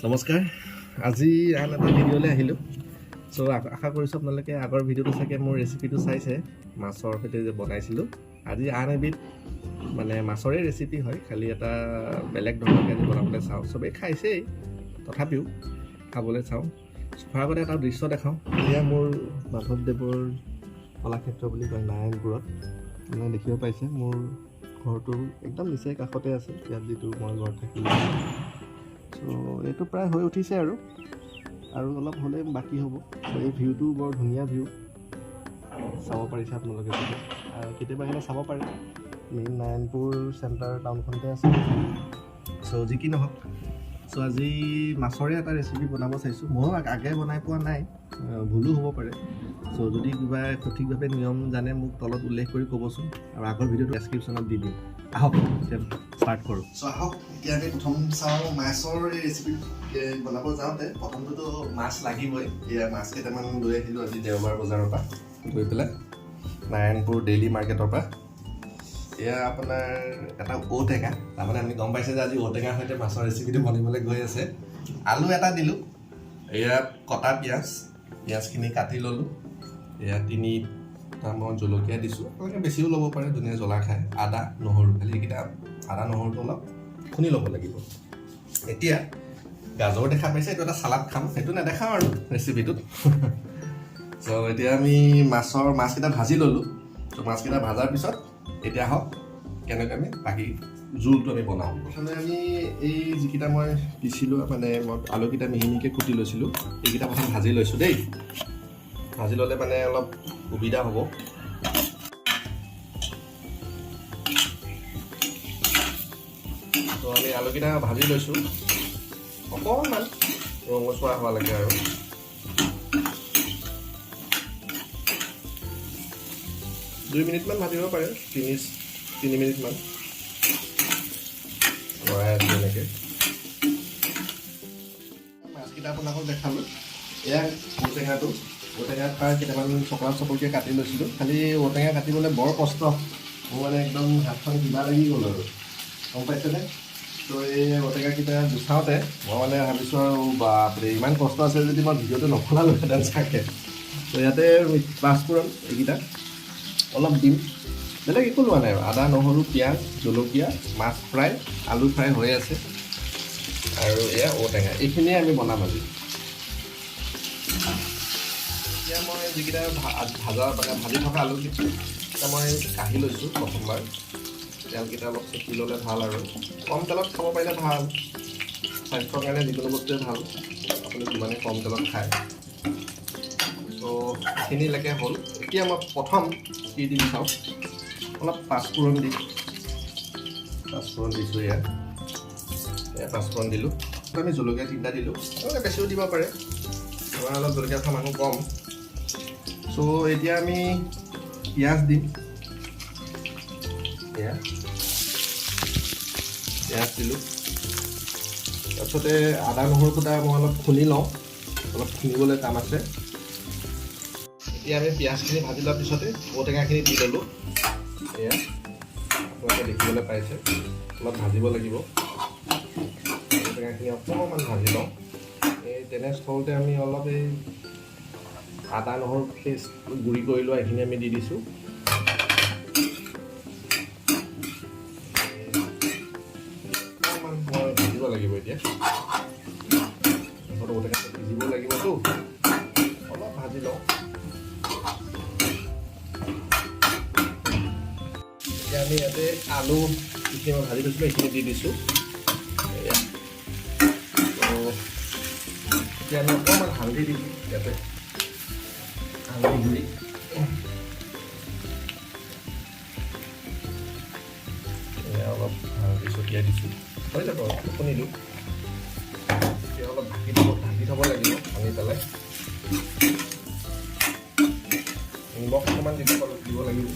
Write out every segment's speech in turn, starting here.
নমস্কাৰ আজি আন এটা ভিডিঅ'লৈ আহিলোঁ চ' আশা কৰিছোঁ আপোনালোকে আগৰ ভিডিঅ'টো চাগে মোৰ ৰেচিপিটো চাইছে মাছৰ সৈতে যে বনাইছিলোঁ আজি আন এবিধ মানে মাছৰে ৰেচিপি হয় খালি এটা বেলেগ ধৰণে আজি বনাবলৈ চাওঁ চবেই খাইছেই তথাপিও খাবলৈ চাওঁ খোৱাৰ আগতে এটা দৃশ্য দেখাওঁ এয়া মোৰ মাধৱদেৱৰ কলাক্ষেত্ৰ বুলি কয় নাৰায়ণপুৰত মানে দেখিব পাইছে মোৰ ঘৰটো একদম নিচেই কাষতে আছে ইয়াত যিটো মই ঘৰত থাকিলোঁ চ' এইটো প্ৰায় হৈ উঠিছে আৰু অলপ হ'লে বাকী হ'ব এই ভিউটো বৰ ধুনীয়া ভিউ চাব পাৰিছে আপোনালোকে আৰু কেতিয়াবা আহিলে চাব পাৰে মেইন নাৰায়ণপুৰ চেণ্টাৰ টাউনখনতে আছে চ' যি কি নহওক চ' আজি মাছৰে এটা ৰেচিপি বনাব চাইছোঁ ময়ো আগে বনাই পোৱা নাই ভুলো হ'ব পাৰে চ' যদি কিবা সঠিকভাৱে নিয়ম জানে মোক তলত উল্লেখ কৰি ক'বচোন আৰু আগৰ ভিডিঅ'টো ডেছক্ৰিপশ্যনত দি দিম আহক এতিয়া ষ্টাৰ্ট কৰোঁ চ' আহক এতিয়া আমি প্ৰথম চাওঁ মাছৰ এই ৰেচিপি বনাব যাওঁতে প্ৰথমটোতো মাছ লাগিবই এয়া মাছ কেইটামান লৈ আহিলোঁ আজি দেওবাৰ বজাৰৰ পৰা গৈ পেলাই নাৰায়ণপুৰ ডেইলি মাৰ্কেটৰ পৰা এয়া আপোনাৰ এটা ঔটেঙা তাৰমানে আমি গম পাইছে যে আজি ঔটেঙাৰ সৈতে মাছৰ ৰেচিপিটো বনিবলৈ গৈ আছে আলু এটা দিলোঁ এয়া কটা পিঁয়াজখিনি কাটি ল'লোঁ এয়া 3টামান জলকীয়া দিছোঁ আপোনালোকে বেছিও ল'ব পাৰে ধুনীয়া জ্বলা খায় আদা নহৰু খালি এইকেইটা আদা নহৰুটো অলপ খুন্দি ল'ব লাগিব এতিয়া গাজৰ দেখা পাইছে এইটো এটা চালাড খাম সেইটো নেদেখাওঁ আৰু ৰেচিপিটোত চ' এতিয়া আমি মাছকেইটা ভাজি ল'লোঁ চ' মাছকেইটা ভজাৰ পিছত এতিয়া হওক কেনেকৈ আমি বাকী জোলটো আমি বনাওঁ প্ৰথমে আমি এই যিকেইটা মই পিছিলোঁ মানে মই আলুকেইটা মিহি মিহিকৈ কুটি লৈছিলোঁ এইকেইটা প্ৰথম ভাজি লৈছোঁ দেই ভাজি ল'লে মানে অলপ সুবিধা হ'ব তো আমি আলুকেইটা ভাজি লৈছোঁ অকণমান ৰঙচুৱা হোৱা লাগে আৰু 2 মিনিটমান ভাজিব পাৰে 3 মিনিটমান লৰাই আছোঁ এনেকৈ মাছকেইটা আপোনালোকক দেখালোঁ এয়া ঔটেঙাত প্ৰায় কেইটামান চকলকৈ কাটি লৈছিলোঁ খালি ঔটেঙা কাটিবলৈ বৰ কষ্ট মোৰ মানে একদম হাতখন কিবা লাগি গ'ল আৰু গম পাইছেনে তো এই ঔটেঙাকেইটা গুচাওঁতে মই মানে ভাবিছোঁ আৰু বাপৰে ইমান কষ্ট আছে যদি মই ভিডিঅ'টো নবনালোহেঁতেন চাগে তো ইয়াতে পাঁচফোৰণ এইকেইটা অলপ দিম বেলেগ একো লোৱা নাই আৰু আদা নহৰু পিঁয়াজ জলকীয়া মাছ ফ্ৰাই আলু ফ্ৰাই হৈ আছে আৰু এয়া ঔটেঙা এইখিনিয়ে আমি বনাম আজি এতিয়া মই যিকেইটা ভাজি থকা আলুকেইটা মই কাঢ়ি লৈছোঁ প্ৰথমবাৰ তেলকেইটা অলপ চেকি ল'লে ভাল আৰু কম তেলত খাব পাৰিলে ভাল স্বাস্থ্যৰ কাৰণে যিকোনো বস্তুৱে ভাল আপুনি যিমানে কম তেলত খায় ত' এইখিনিলৈকে হ'ল এতিয়া মই প্ৰথম কি দিম চাওক অলপ পাঁচফোৰণ দিছোঁ এয়া পাঁচফোৰণ দিলোঁ আমি জলকীয়া 3টা দিলোঁ আপোনালোকে বেছিও দিব পাৰে আমাৰ অলপ জলকীয়া খোৱা মানুহ কম চ' এতিয়া আমি পিঁয়াজ দিম পিঁয়াজ দিলোঁ তাৰপিছতে আদা নহৰু খুটা মই অলপ খুন্দি লওঁ অলপ খুন্দিবলৈ কাম আছে এতিয়া আমি পিঁয়াজখিনি ভাজি লোৱাৰ পিছতে ঔটেঙাখিনি দি ল'লোঁ এয়া আপোনালোকে দেখিবলৈ পাইছে অলপ ভাজিব লাগিব ঔটেঙাখিনি অকণমান ভাজি লওঁ এই তেনেস্থলতে আমি অলপ এই আদা নহৰু পেষ্ট গুড়ি কৰি লোৱা এইখিনি আমি দি দিছোঁ অকণমান মই ভাজিব লাগিব এতিয়া তাৰপিছত ঔটেঙাটো ভিজিব লাগিবতো অলপ ভাজি লওঁ এতিয়া আমি ইয়াতে আলু যিখিনি মই ভাজি থৈছিলোঁ এইখিনি দি দিছোঁ এতিয়া আমি অকণমান হালধি দিম ইয়াতে হালধি গুড়ি অলপ হালধি ছটিয়াই দিছোঁ হৈ যাব শুনিলোঁ এতিয়া অলপ ঢাকি থ'ব লাগিব আনি পেলাই নিমখ অকণমান দিব লাগিব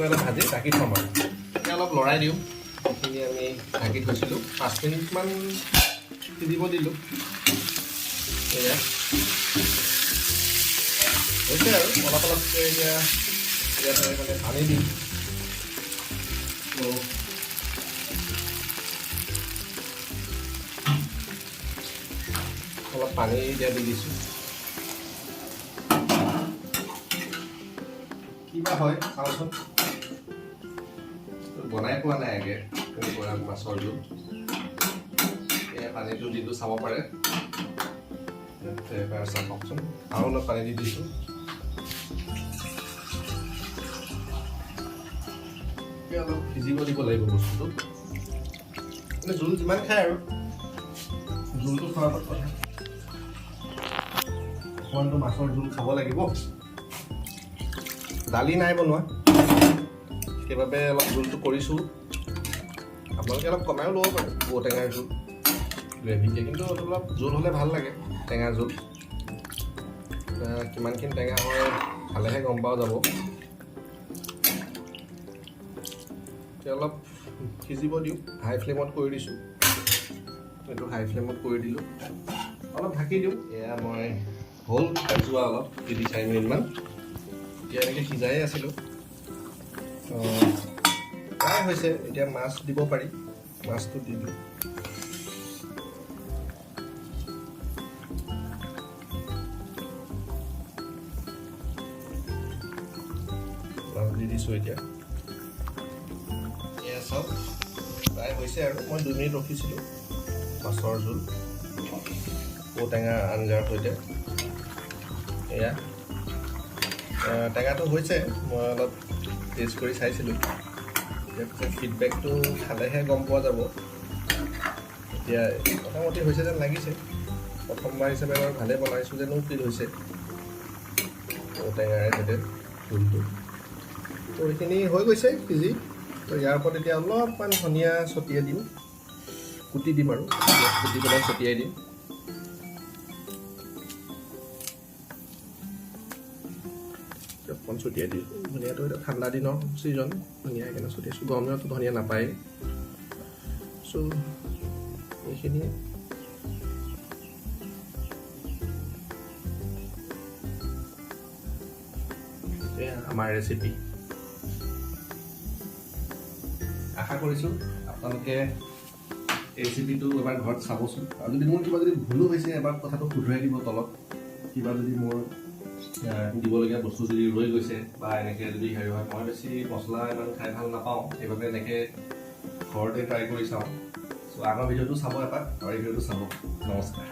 অলপ ভাজি ঢাকি থ'ম আৰু এতিয়া অলপ লৰাই দিওঁ এইখিনি আমি ঢাকি থৈছিলোঁ 5 মিনিটমান সিজিব দিলোঁ এয়া হৈছে আৰু অলপ অলপকৈ এতিয়া ইয়াতে মানে পানী দিম অলপ পানী এতিয়া দি দিছোঁ কিবা হয় চাওঁচোন বনাই পোৱা নাই আগে তেনেকুৱা মাছৰ জোল এয়া পানীটো দিলোঁ চাব পাৰে এবাৰ চাওকচোন আৰু অলপ পানী দি দিছোঁ অলপ সিজিব দিব লাগিব বস্তুটো মানে জোল যিমান খায় আৰু জোলটো খোৱাৰ পাছত কথা অকণমানটো মাছৰ জোল খাব লাগিব দালি নাই বনোৱা সেইবাবে অলপ জোলটো কৰিছোঁ আপোনালোকে অলপ কমায়ো ল'ব পাৰে ঔটেঙাৰ জোল গ্ৰেভিকে কিন্তু অলপ জোল হ'লে ভাল লাগে টেঙা জোল কিমানখিনি টেঙা হয় খালেহে গম পোৱা যাব এতিয়া অলপ সিজিব দিওঁ হাই ফ্লেমত কৰি দিছোঁ এইটো হাই ফ্লেমত কৰি দিলোঁ অলপ ঢাকি দিওঁ এয়া মই হ'ল যোৱা অলপ 3-4 মিনিটমান এতিয়া এনেকৈ সিজাই আছিলোঁ প্ৰায় হৈছে এতিয়া মাছ দিব পাৰি মাছটো দি দিওঁ মাছ দি দিছোঁ এতিয়া এয়া চাওক প্ৰায় হৈছে আৰু মই 2 মিনিট ৰখিছিলোঁ মাছৰ জোল ঔটেঙা আঞ্জাৰ সৈতে এয়া টেঙাটো হৈছে মই অলপ টেষ্ট কৰি চাইছিলোঁ এতিয়া ফিডবেকটো খালেহে গম পোৱা যাব এতিয়া মোটামুটি হৈছে যেন লাগিছে প্ৰথমবাৰ হিচাপে মই ভালেই বনাইছোঁ যেনো ফিল হৈছে ঔটেঙাৰে সৈতে জোলটো তো এইখিনি হৈ গৈছে সিজি তো ইয়াৰ ওপৰত এতিয়া অলপমান ধনিয়া ছটিয়াই দিম কুটি দিম আৰু কুটি পেলাই ছটিয়াই দিম অকণ ছটিয়াই দিওঁ ধনিয়াটো এতিয়া ঠাণ্ডা দিনৰ ছিজন ধনিয়া সেইকাৰণে ছটিয়াইছোঁ গৰম দিনততো ধনিয়া নাপায় চ' এইখিনিয়ে আমাৰ ৰেচিপি আশা কৰিছোঁ আপোনালোকে এই ৰেচিপিটো এবাৰ ঘৰত চাবচোন আৰু যদি মোৰ কিবা যদি ভুলো হৈছে এবাৰ কথাটো শুধৰাই দিব তলত কিবা যদি মোৰ দিবলগীয়া বস্তু যদি ৰৈ গৈছে বা এনেকৈ যদি হেৰি হয় মই বেছি মছলা ইমান খাই ভাল নাপাওঁ সেইবাবে এনেকৈ ঘৰতে ট্ৰাই কৰি চাওঁ চ' আগৰ ভিডিঅ'টো চাব এপাক আৰু এই ভিডিঅ'টো চাব নমস্কাৰ